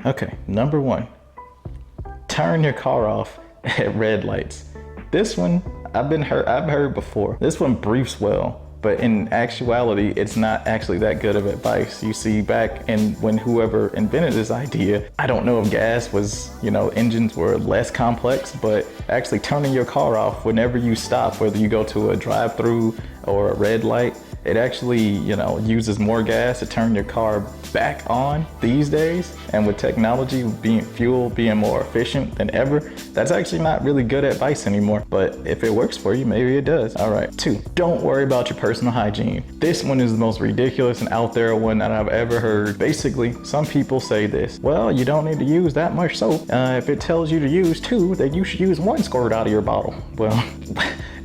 Okay, number one, turn your car off at red lights. This one, I've heard before. This one briefs well, but in actuality, it's not actually that good of advice. You see, back in when whoever invented this idea, I don't know if gas was, engines were less complex, but actually turning your car off whenever you stop, whether you go to a drive-through or a red light, it actually, uses more gas to turn your car back on these days. And with technology fuel being more efficient than ever, that's actually not really good advice anymore. But if it works for you, maybe it does. All right, 2, don't worry about your personal hygiene. This one is the most ridiculous and out there one that I've ever heard. Basically, some people say this: well, you don't need to use that much soap. If it tells you to use 2, then you should use 1 squirt out of your bottle. Well,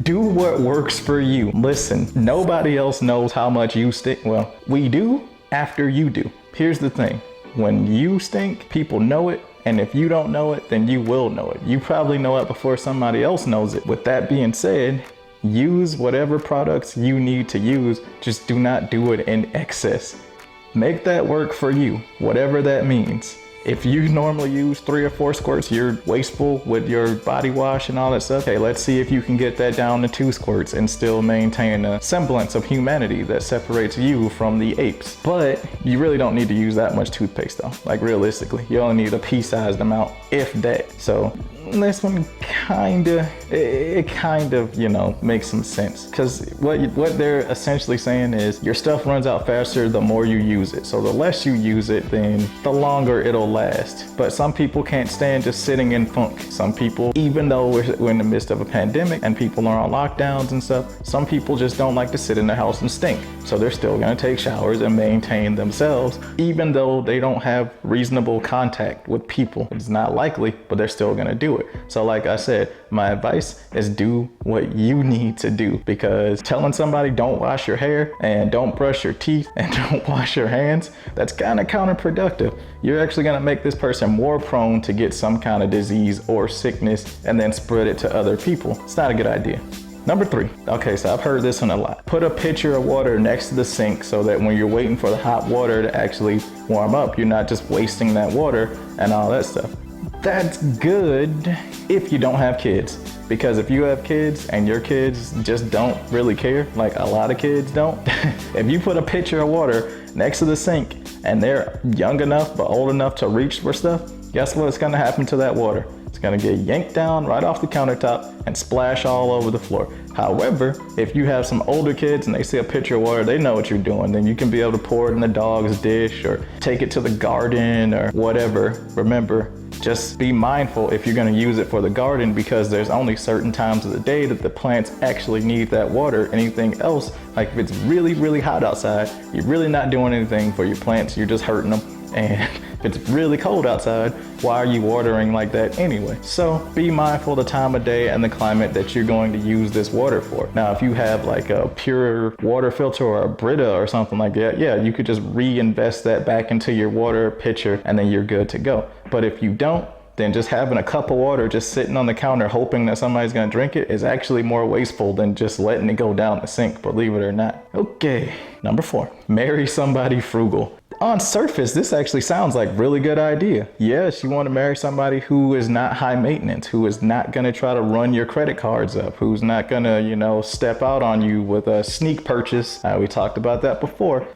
do what works for you. Listen, nobody else knows how much you stink. Well, we do after you do. Here's the thing. When you stink, people know it. And if you don't know it, then you will know it. You probably know it before somebody else knows it. With that being said, use whatever products you need to use. Just do not do it in excess. Make that work for you, whatever that means. If you normally use 3 or 4 squirts, you're wasteful with your body wash and all that stuff. Hey, let's see if you can get that down to 2 squirts and still maintain a semblance of humanity that separates you from the apes. But you really don't need to use that much toothpaste though. Like realistically, you only need a pea-sized amount, if that. So this one kind of makes some sense, because what they're essentially saying is your stuff runs out faster the more you use it. So the less you use it, then the longer it'll last. But some people can't stand just sitting in funk. Some people, even though we're in the midst of a pandemic and people are on lockdowns and stuff, some people just don't like to sit in their house and stink. So they're still gonna take showers and maintain themselves, even though they don't have reasonable contact with people. It's not likely, but they're still gonna do it. So like I said, my advice is do what you need to do, because telling somebody don't wash your hair and don't brush your teeth and don't wash your hands, that's kind of counterproductive. You're actually gonna make this person more prone to get some kind of disease or sickness and then spread it to other people. It's not a good idea. Number 3, okay, so I've heard this one a lot. Put a pitcher of water next to the sink so that when you're waiting for the hot water to actually warm up, you're not just wasting that water and all that stuff. That's good if you don't have kids, because if you have kids and your kids just don't really care, like a lot of kids don't, if you put a pitcher of water next to the sink and they're young enough but old enough to reach for stuff, guess what's gonna happen to that water? It's gonna get yanked down right off the countertop and splash all over the floor. However, if you have some older kids and they see a pitcher of water, they know what you're doing, then you can be able to pour it in the dog's dish or take it to the garden or whatever. Remember, just be mindful if you're gonna use it for the garden, because there's only certain times of the day that the plants actually need that water. Anything else, like if it's really, really hot outside, you're really not doing anything for your plants, you're just hurting them. And if it's really cold outside, why are you watering like that anyway? So be mindful of the time of day and the climate that you're going to use this water for. Now, if you have like a pure water filter or a Brita or something like that, yeah, you could just reinvest that back into your water pitcher and then you're good to go. But if you don't, then just having a cup of water just sitting on the counter hoping that somebody's gonna drink it is actually more wasteful than just letting it go down the sink, believe it or not. Okay, number 4, marry somebody frugal. On surface, this actually sounds like a really good idea. Yes, you want to marry somebody who is not high maintenance, who is not going to try to run your credit cards up, who's not going to, step out on you with a sneak purchase. We talked about that before,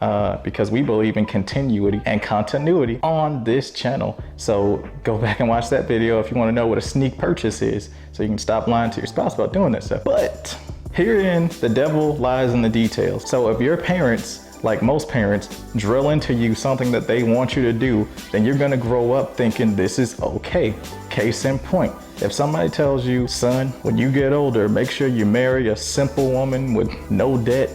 because we believe in continuity and continuity on this channel. So go back and watch that video if you want to know what a sneak purchase is, so you can stop lying to your spouse about doing that stuff. But herein, the devil lies in the details. So if your parents, like most parents, drill into you something that they want you to do, then you're gonna grow up thinking this is okay. Case in point, if somebody tells you, son, when you get older, make sure you marry a simple woman with no debt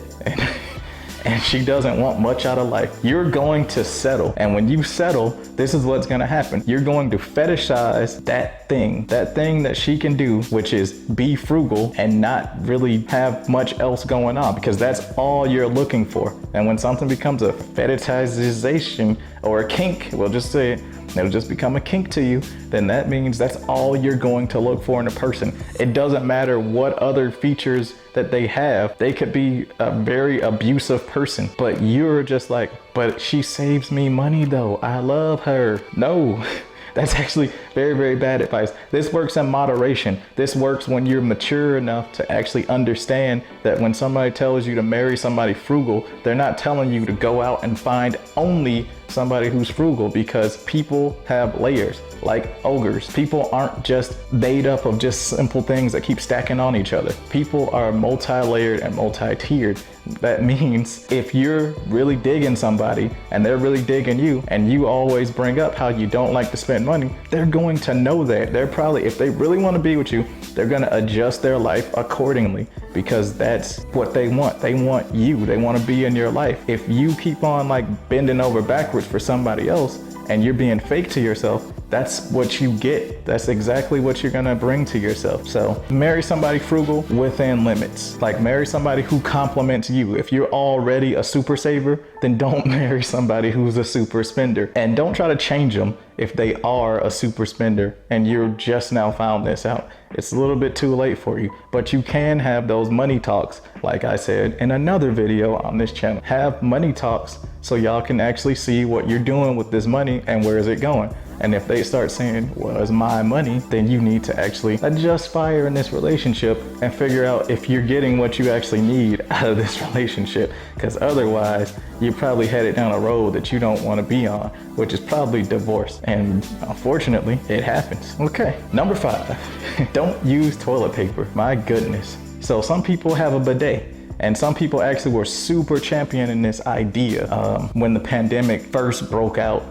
and she doesn't want much out of life, you're going to settle. And when you settle, this is what's gonna happen. You're going to fetishize that thing that she can do, which is be frugal and not really have much else going on, because that's all you're looking for. And when something becomes a fetishization or a kink, we'll just say it, it'll just become a kink to you, then that means that's all you're going to look for in a person. It doesn't matter what other features that they have. They could be a very abusive person, but you're just like, but she saves me money though, I love her. No. That's actually very, very bad advice. This works in moderation. This works when you're mature enough to actually understand that when somebody tells you to marry somebody frugal, they're not telling you to go out and find only somebody who's frugal, because people have layers like ogres. People aren't just made up of just simple things that keep stacking on each other. People are multi-layered and multi-tiered. That means if you're really digging somebody and they're really digging you, and you always bring up how you don't like to spend money, they're going to know that. They're probably, if they really want to be with you, they're going to adjust their life accordingly, because that's what they want. They want you. They want to be in your life. If you keep on like bending over backwards for somebody else and you're being fake to yourself, that's what you get. That's exactly what you're gonna bring to yourself. So marry somebody frugal within limits. Like, marry somebody who compliments you. If you're already a super saver, then don't marry somebody who's a super spender. And don't try to change them if they are a super spender and you're just now found this out. It's a little bit too late for you, but you can have those money talks. Like I said in another video on this channel, have money talks so y'all can actually see what you're doing with this money and where is it going. And if they start saying, well, it's my money, then you need to actually adjust fire in this relationship and figure out if you're getting what you actually need out of this relationship. Because otherwise, you're probably headed down a road that you don't want to be on, which is probably divorce. And unfortunately, it happens. Okay, number 5, don't use toilet paper. My goodness. So some people have a bidet. And some people actually were super championing this idea when the pandemic first broke out.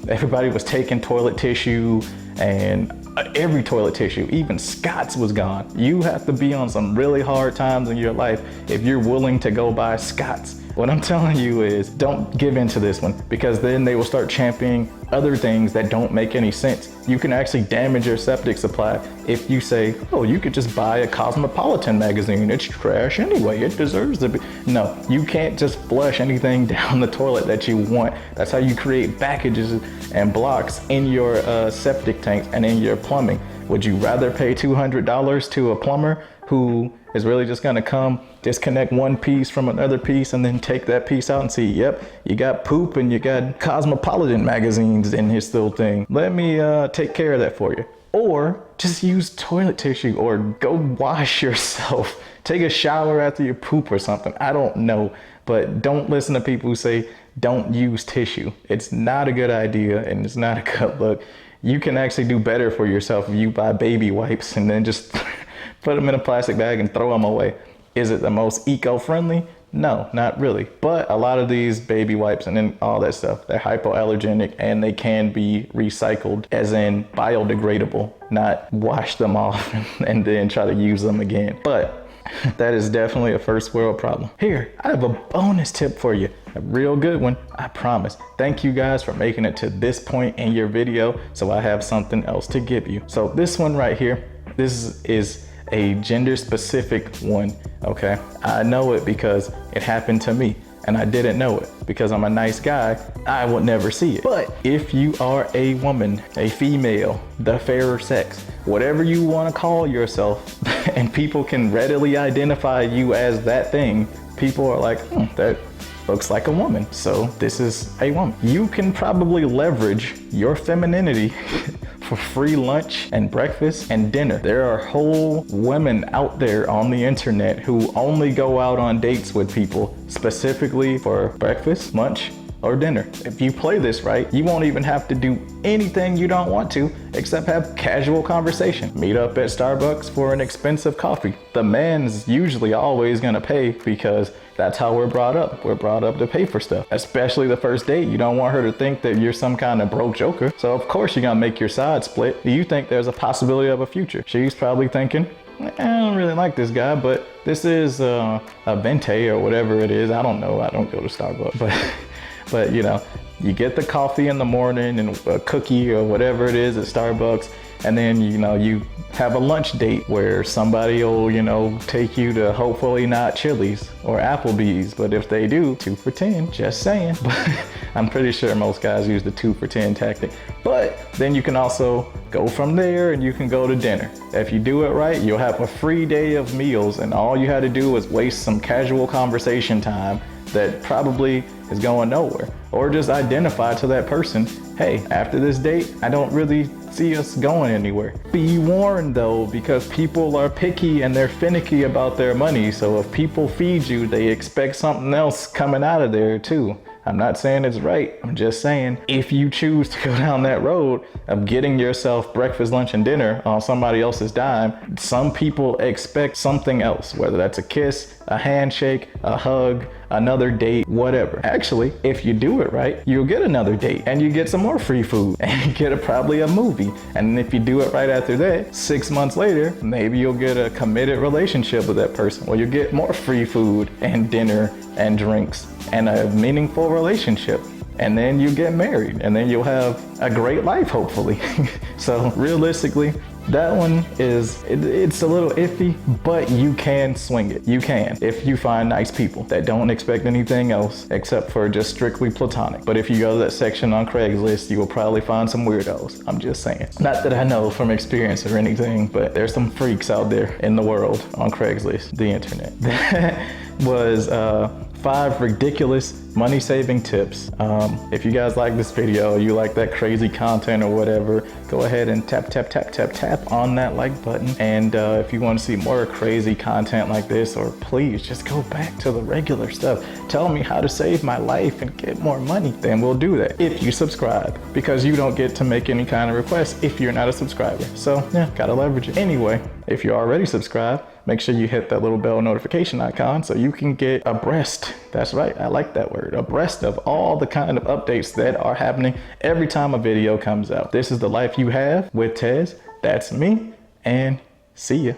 Everybody was taking toilet tissue, and every toilet tissue, even Scott's was gone. You have to be on some really hard times in your life if you're willing to go buy Scott's. What I'm telling you is, don't give in to this one, because then they will start championing other things that don't make any sense. You can actually damage your septic supply if you say, oh, you could just buy a Cosmopolitan magazine. It's trash anyway. It deserves to be. No, you can't just flush anything down the toilet that you want. That's how you create packages and blocks in your septic tanks and in your plumbing. Would you rather pay $200 to a plumber who is really just gonna come disconnect one piece from another piece and then take that piece out and see, yep, you got poop and you got Cosmopolitan magazines in his little thing. Let me take care of that for you. Or just use toilet tissue, or go wash yourself. Take a shower after you poop or something. I don't know, but don't listen to people who say don't use tissue. It's not a good idea and it's not a good look. You can actually do better for yourself if you buy baby wipes and then just put them in a plastic bag and throw them away. Is it the most eco-friendly? No, not really. But a lot of these baby wipes and then all that stuff, they're hypoallergenic and they can be recycled, as in biodegradable, not wash them off and then try to use them again. But that is definitely a first world problem. Here, I have a bonus tip for you. A real good one, I promise. Thank you guys for making it to this point in your video, so I have something else to give you. So this one right here, this is a gender specific one, okay? I know it because it happened to me, and I didn't know it because I'm a nice guy. I would never see it. But if you are a woman, a female, the fairer sex, whatever you want to call yourself, and people can readily identify you as that thing, people are like, that looks like a woman, so this is a woman. You can probably leverage your femininity for free lunch and breakfast and dinner. There are whole women out there on the internet who only go out on dates with people specifically for breakfast, lunch, or dinner. If you play this right, you won't even have to do anything you don't want to except have casual conversation. Meet up at Starbucks for an expensive coffee. The man's usually always gonna pay because that's how we're brought up. We're brought up to pay for stuff, especially the first date. You don't want her to think that you're some kind of broke joker. So of course you're gonna make your side split. You think there's a possibility of a future. She's probably thinking, I don't really like this guy, but this is a venti or whatever it is. I don't know, I don't go to Starbucks, but you know, you get the coffee in the morning and a cookie or whatever it is at Starbucks, and then you know you have a lunch date where somebody will take you to hopefully not Chili's or Applebee's, but if they do, 2 for $10, just saying. But I'm pretty sure most guys use the 2 for 10 tactic. But then you can also go from there and you can go to dinner. If you do it right, you'll have a free day of meals, and all you had to do was waste some casual conversation time that probably is going nowhere. Or just identify to that person, hey, after this date, I don't really see us going anywhere. Be warned though, because people are picky and they're finicky about their money. So if people feed you, they expect something else coming out of there too. I'm not saying it's right. I'm just saying if you choose to go down that road of getting yourself breakfast, lunch, and dinner on somebody else's dime, some people expect something else, whether that's a kiss, a handshake, a hug, another date, whatever. Actually, if you do it right, you'll get another date and you get some more free food and you get probably a movie. And if you do it right after that, 6 months later, maybe you'll get a committed relationship with that person, or you'll get more free food and dinner and drinks and a meaningful relationship. And then you get married and then you'll have a great life, hopefully. So realistically, that one it's a little iffy, but you can swing it. You can, if you find nice people that don't expect anything else except for just strictly platonic. But if you go to that section on Craigslist, you will probably find some weirdos. I'm just saying. Not that I know from experience or anything, but there's some freaks out there in the world on Craigslist, the internet. That was 5 ridiculous money-saving tips. If you guys like this video, you like that crazy content or whatever, go ahead and tap on that like button. And if you want to see more crazy content like this, or please just go back to the regular stuff, tell me how to save my life and get more money, then we'll do that if you subscribe, because you don't get to make any kind of requests if you're not a subscriber. So yeah, gotta leverage it. Anyway, if you're already subscribed, make sure you hit that little bell notification icon so you can get abreast. That's right, I like that word, abreast of all the kind of updates that are happening every time a video comes out. This is The Life You Have with Tez. That's me, and see ya.